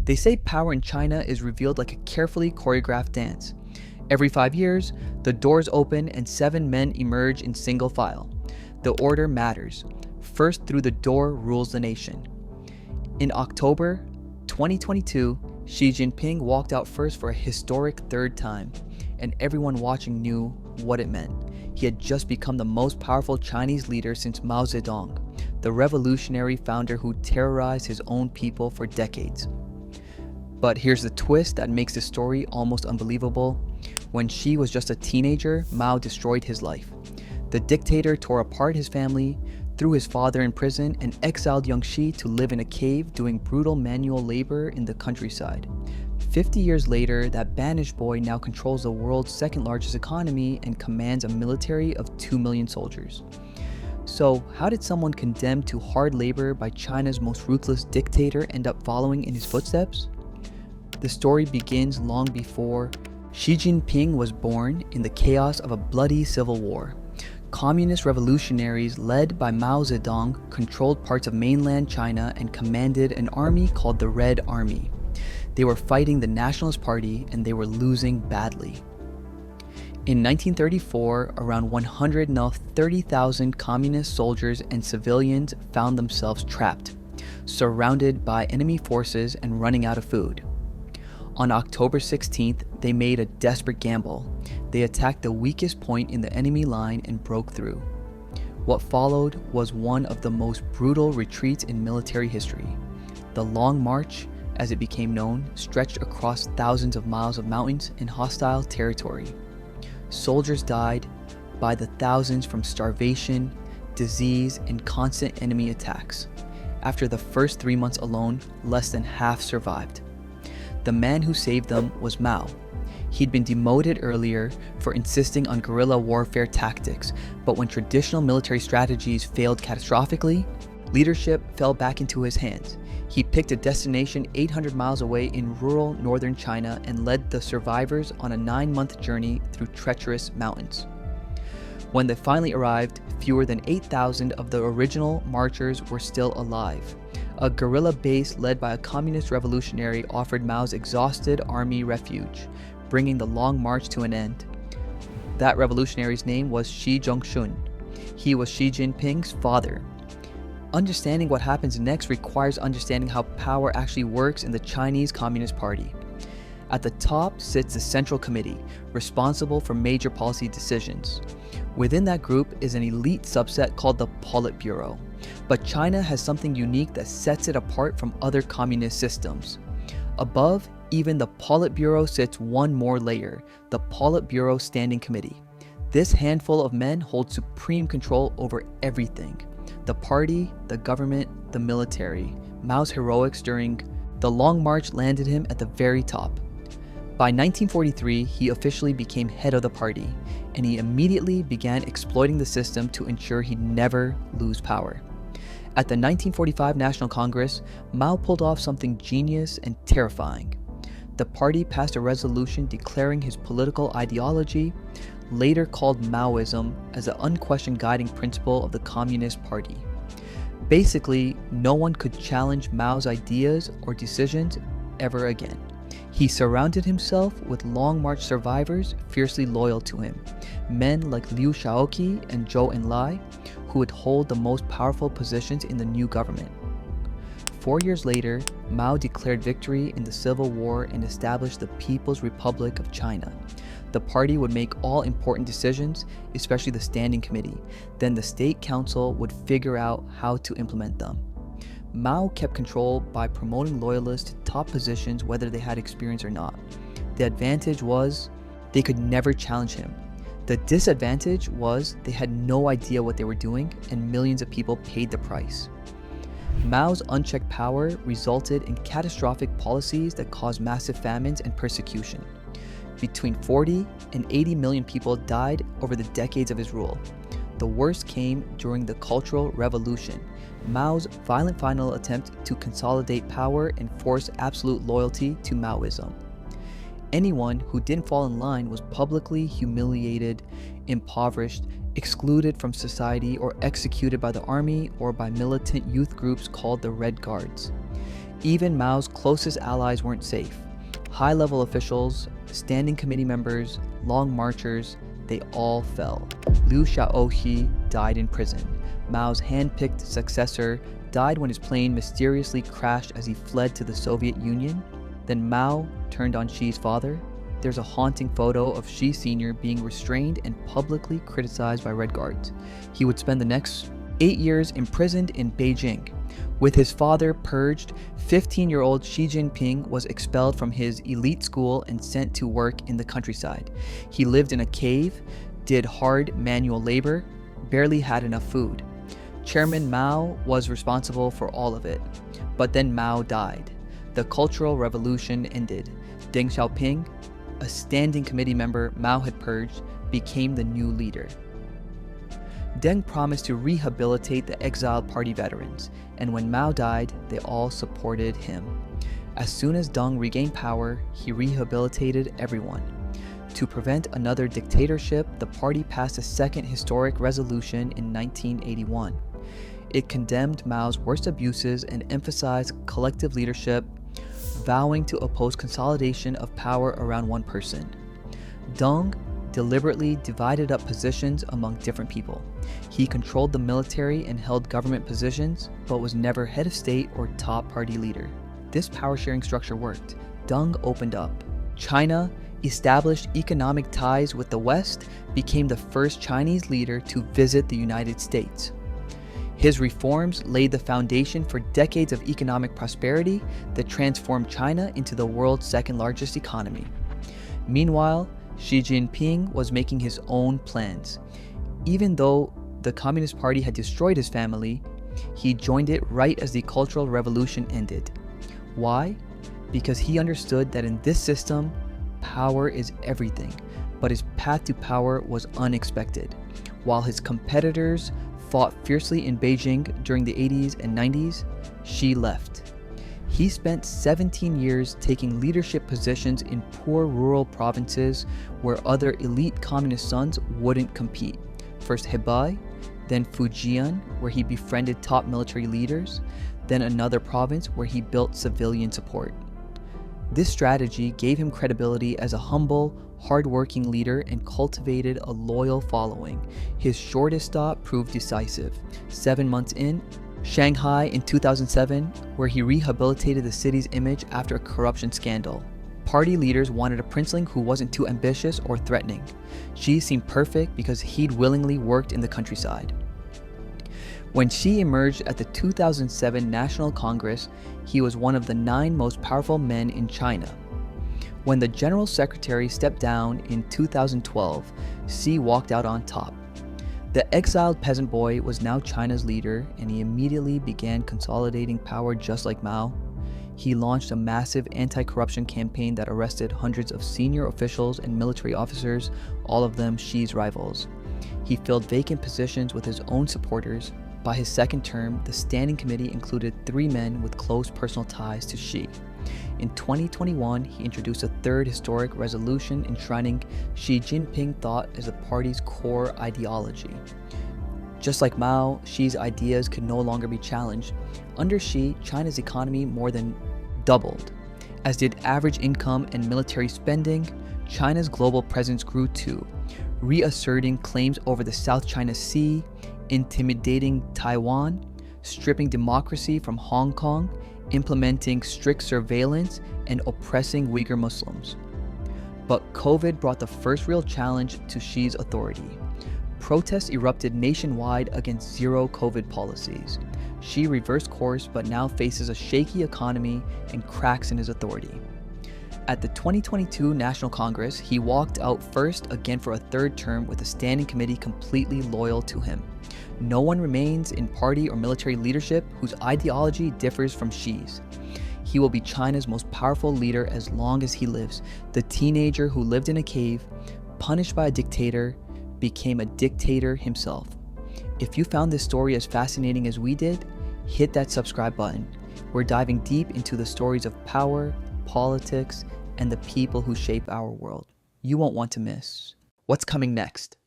They say power in China is revealed like a carefully choreographed dance. Every 5 years, the doors open and 7 men emerge in single file. The order matters. First through the door rules the nation. In October 2022, Xi Jinping walked out first for a historic third time, and everyone watching knew what it meant. He had just become the most powerful Chinese leader since Mao Zedong, the revolutionary founder who terrorized his own people for decades. But here's the twist that makes the story almost unbelievable. When Xi was just a teenager, Mao destroyed his life. The dictator tore apart his family, threw his father in prison, and exiled young Xi to live in a cave doing brutal manual labor in the countryside. 50 years later, that banished boy now controls the world's second largest economy and commands a military of 2 million soldiers. So, how did someone condemned to hard labor by China's most ruthless dictator end up following in his footsteps? The story begins long before Xi Jinping was born in the chaos of a bloody civil war. Communist revolutionaries led by Mao Zedong controlled parts of mainland China and commanded an army called the Red Army. They were fighting the Nationalist Party and they were losing badly. In 1934, around 130,000 communist soldiers and civilians found themselves trapped, surrounded by enemy forces and running out of food. On October 16th, they made a desperate gamble. They attacked the weakest point in the enemy line and broke through. What followed was one of the most brutal retreats in military history. The Long March, as it became known, stretched across thousands of miles of mountains in hostile territory. Soldiers died by the thousands from starvation, disease, and constant enemy attacks. After the first 3 months alone, less than half survived. The man who saved them was Mao. He'd been demoted earlier for insisting on guerrilla warfare tactics, but when traditional military strategies failed catastrophically, leadership fell back into his hands. He picked a destination 800 miles away in rural northern China and led the survivors on a 9-month journey through treacherous mountains. When they finally arrived, fewer than 8,000 of the original marchers were still alive. A guerrilla base led by a communist revolutionary offered Mao's exhausted army refuge, bringing the long march to an end. That revolutionary's name was Xi Zhongxun. He was Xi Jinping's father. Understanding what happens next requires understanding how power actually works in the Chinese Communist Party. At the top sits the Central Committee, responsible for major policy decisions. Within that group is an elite subset called the Politburo. But China has something unique that sets it apart from other communist systems. Above, even the Politburo sits one more layer, the Politburo Standing Committee. This handful of men hold supreme control over everything. The party, the government, the military. Mao's heroics during the Long March landed him at the very top. By 1943, he officially became head of the party, and he immediately began exploiting the system to ensure he'd never lose power. At the 1945 National Congress, Mao pulled off something genius and terrifying. The party passed a resolution declaring his political ideology, later called Maoism, as the unquestioned guiding principle of the Communist Party. Basically, no one could challenge Mao's ideas or decisions ever again. He surrounded himself with Long March survivors fiercely loyal to him, men like Liu Shaoqi and Zhou Enlai, who would hold the most powerful positions in the new government. 4 years later, Mao declared victory in the Civil War and established the People's Republic of China. The party would make all important decisions, especially the Standing Committee. Then the State Council would figure out how to implement them. Mao kept control by promoting loyalists to top positions whether they had experience or not. The advantage was they could never challenge him. The disadvantage was they had no idea what they were doing, and millions of people paid the price. Mao's unchecked power resulted in catastrophic policies that caused massive famines and persecution. Between 40 and 80 million people died over the decades of his rule. The worst came during the Cultural Revolution, Mao's violent final attempt to consolidate power and force absolute loyalty to Maoism. Anyone who didn't fall in line was publicly humiliated, impoverished, excluded from society, or executed by the army or by militant youth groups called the Red Guards. Even Mao's closest allies weren't safe. High-level officials, standing committee members, long marchers, they all fell. Liu Shaoxi died in prison. Mao's hand-picked successor died when his plane mysteriously crashed as he fled to the Soviet Union. Then Mao turned on Xi's father. There's a haunting photo of Xi Sr. being restrained and publicly criticized by Red Guards. He would spend the next 8 years imprisoned in Beijing. With his father purged, 15-year-old Xi Jinping was expelled from his elite school and sent to work in the countryside. He lived in a cave, did hard manual labor, barely had enough food. Chairman Mao was responsible for all of it. But then Mao died. The Cultural Revolution ended. Deng Xiaoping, a standing committee member Mao had purged, became the new leader. Deng promised to rehabilitate the Exile party veterans, and when Mao died, they all supported him. As soon as Deng regained power, he rehabilitated everyone. To prevent another dictatorship, the party passed a second historic resolution in 1981. It condemned Mao's worst abuses and emphasized collective leadership, vowing to oppose consolidation of power around one person. Deng deliberately divided up positions among different people. He controlled the military and held government positions, but was never head of state or top party leader. This power-sharing structure worked. Deng opened up. China established economic ties with the West, became the first Chinese leader to visit the United States. His reforms laid the foundation for decades of economic prosperity that transformed China into the world's second-largest economy. Meanwhile, Xi Jinping was making his own plans. Even though the Communist Party had destroyed his family, he joined it right as the Cultural Revolution ended. Why? Because he understood that in this system, power is everything, but his path to power was unexpected. While his competitors fought fiercely in Beijing during the 80s and 90s, Xi left. He spent 17 years taking leadership positions in poor rural provinces where other elite communist sons wouldn't compete. First Hebei, then Fujian, where he befriended top military leaders, then another province where he built civilian support. This strategy gave him credibility as a humble, hard-working leader and cultivated a loyal following. His shortest stop proved decisive. 7 months in, Shanghai in 2007, where he rehabilitated the city's image after a corruption scandal. Party leaders wanted a princeling who wasn't too ambitious or threatening. Xi seemed perfect because he'd willingly worked in the countryside. When Xi emerged at the 2007 National Congress, he was one of the 9 most powerful men in China. When the General Secretary stepped down in 2012, Xi walked out on top. The exiled peasant boy was now China's leader, and he immediately began consolidating power just like Mao. He launched a massive anti-corruption campaign that arrested hundreds of senior officials and military officers, all of them Xi's rivals. He filled vacant positions with his own supporters. By his second term, the Standing Committee included 3 men with close personal ties to Xi. In 2021, he introduced a third historic resolution enshrining Xi Jinping thought as the party's core ideology. Just like Mao, Xi's ideas could no longer be challenged. Under Xi, China's economy more than doubled. As did average income and military spending, China's global presence grew too, reasserting claims over the South China Sea, intimidating Taiwan, stripping democracy from Hong Kong, implementing strict surveillance, and oppressing Uyghur Muslims. But COVID brought the first real challenge to Xi's authority. Protests erupted nationwide against zero COVID policies. Xi reversed course but now faces a shaky economy and cracks in his authority. At the 2022 National Congress, he walked out first again for a third term with a standing committee completely loyal to him. No one remains in party or military leadership whose ideology differs from Xi's. He will be China's most powerful leader as long as he lives. The teenager who lived in a cave, punished by a dictator, became a dictator himself. If you found this story as fascinating as we did, hit that subscribe button. We're diving deep into the stories of power, politics, and the people who shape our world. You won't want to miss. What's coming next?